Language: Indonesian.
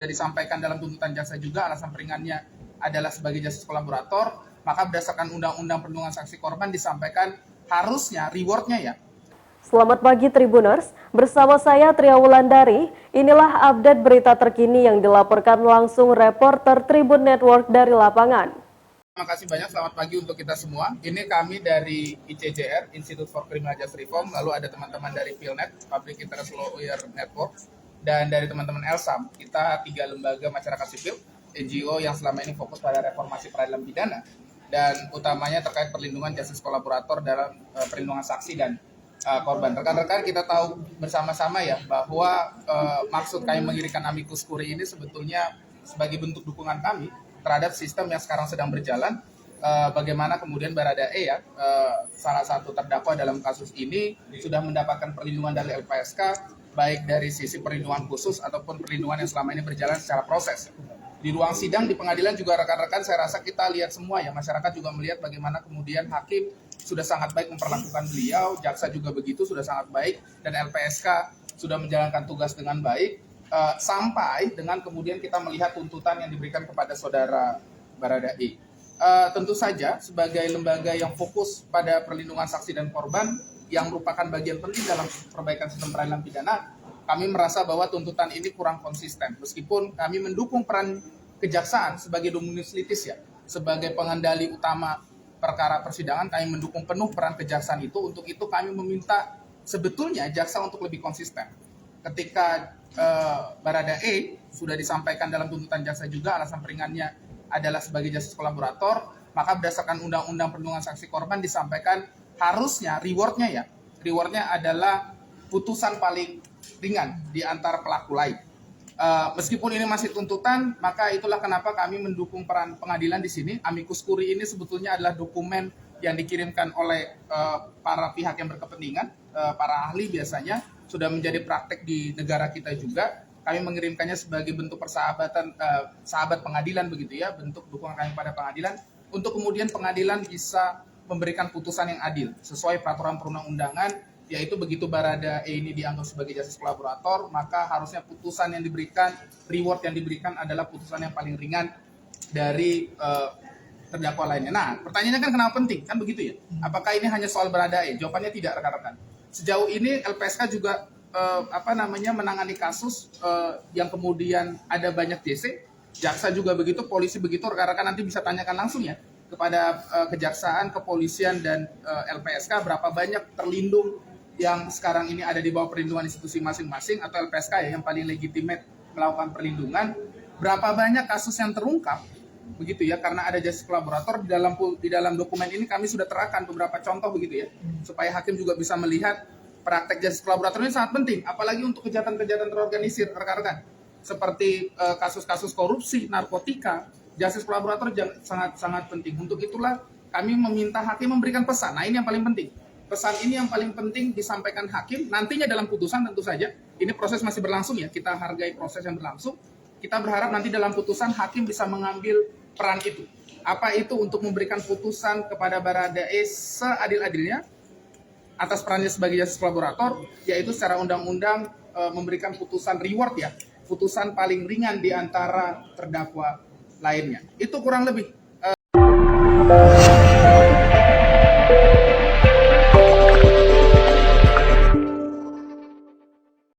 disampaikan dalam tuntutan jaksa juga alasan peringannya adalah sebagai justice kolaborator, maka berdasarkan Undang-Undang Perlindungan Saksi Korban disampaikan harusnya rewardnya ya. Selamat pagi Tribuners, bersama saya Tria Wulandari. Inilah update berita terkini yang dilaporkan langsung reporter Tribun Network dari lapangan. Terima kasih banyak, selamat pagi untuk kita semua. Ini kami dari ICJR, Institute for Criminal Justice Reform, lalu ada teman-teman dari PhilNet, Public Interest Lawyer Network, dan dari teman-teman ELSAM. Kita 3 lembaga masyarakat sipil, NGO yang selama ini fokus pada reformasi peradilan pidana, dan utamanya terkait perlindungan justice kolaborator dalam perlindungan saksi dan korban. Rekan-rekan, kita tahu bersama-sama ya bahwa maksud kami mengirimkan amicus curiae ini sebetulnya sebagai bentuk dukungan kami terhadap sistem yang sekarang sedang berjalan. Bagaimana kemudian Baradae ya, salah satu terdakwa dalam kasus ini sudah mendapatkan perlindungan dari LPSK, baik dari sisi perlindungan khusus ataupun perlindungan yang selama ini berjalan secara proses. Di ruang sidang di pengadilan juga rekan-rekan saya rasa kita lihat semua ya, masyarakat juga melihat bagaimana kemudian hakim sudah sangat baik memperlakukan beliau, jaksa juga begitu sudah sangat baik, dan LPSK sudah menjalankan tugas dengan baik, sampai dengan kemudian kita melihat tuntutan yang diberikan kepada saudara Baradae. Tentu saja sebagai lembaga yang fokus pada perlindungan saksi dan korban yang merupakan bagian penting dalam perbaikan sistem peradilan pidana, kami merasa bahwa tuntutan ini kurang konsisten. Meskipun kami mendukung peran kejaksaan sebagai dominus litis ya, sebagai pengendali utama perkara persidangan, kami mendukung penuh peran kejaksaan itu. Untuk itu kami meminta sebetulnya jaksa untuk lebih konsisten. Ketika Baradae sudah disampaikan dalam tuntutan jaksa juga alasan peringannya adalah sebagai justice kolaborator, maka berdasarkan Undang-Undang Perlindungan Saksi Korban disampaikan harusnya rewardnya adalah putusan paling ringan di antara pelaku lain. Meskipun ini masih tuntutan, maka itulah kenapa kami mendukung peran pengadilan di sini. Amicus curiae ini sebetulnya adalah dokumen yang dikirimkan oleh para pihak yang berkepentingan, para ahli biasanya, sudah menjadi praktek di negara kita juga. Kami mengirimkannya sebagai bentuk persahabatan, sahabat pengadilan begitu ya, bentuk dukungan kami pada pengadilan, untuk kemudian pengadilan bisa memberikan putusan yang adil, sesuai peraturan perundang-undangan, yaitu begitu Baradae ini dianggap sebagai justice kolaborator, maka harusnya putusan yang diberikan, reward yang diberikan adalah putusan yang paling ringan dari terdakwa lainnya. Nah, pertanyaannya kan kenapa penting? Kan begitu ya. Apakah ini hanya soal Baradae? Jawabannya tidak, rekan-rekan. Sejauh ini LPSK juga menangani kasus yang kemudian ada banyak DC, jaksa juga begitu, polisi begitu. Rekan-rekan nanti bisa tanyakan langsung ya kepada kejaksaan, kepolisian, dan LPSK berapa banyak terlindung yang sekarang ini ada di bawah perlindungan institusi masing-masing, atau LPSK ya yang paling legitimate melakukan perlindungan. Berapa banyak kasus yang terungkap begitu ya karena ada justice kolaborator. Di dalam dokumen ini kami sudah terangkan beberapa contoh begitu ya, supaya hakim juga bisa melihat praktek justice kolaborator ini sangat penting, apalagi untuk kejahatan-kejahatan terorganisir, rekan-rekan, seperti kasus-kasus korupsi, narkotika. Justice kolaborator sangat penting. Untuk itulah kami meminta hakim memberikan pesan. Nah, ini yang paling penting. Pesan ini yang paling penting disampaikan hakim. Nantinya dalam putusan tentu saja, ini proses masih berlangsung ya, kita hargai proses yang berlangsung. Kita berharap nanti dalam putusan hakim bisa mengambil peran itu. Apa itu? Untuk memberikan putusan kepada Baradae seadil-adilnya atas perannya sebagai justice kolaborator, yaitu secara undang-undang memberikan putusan reward ya, putusan paling ringan di antara terdakwa lainnya. Itu kurang lebih.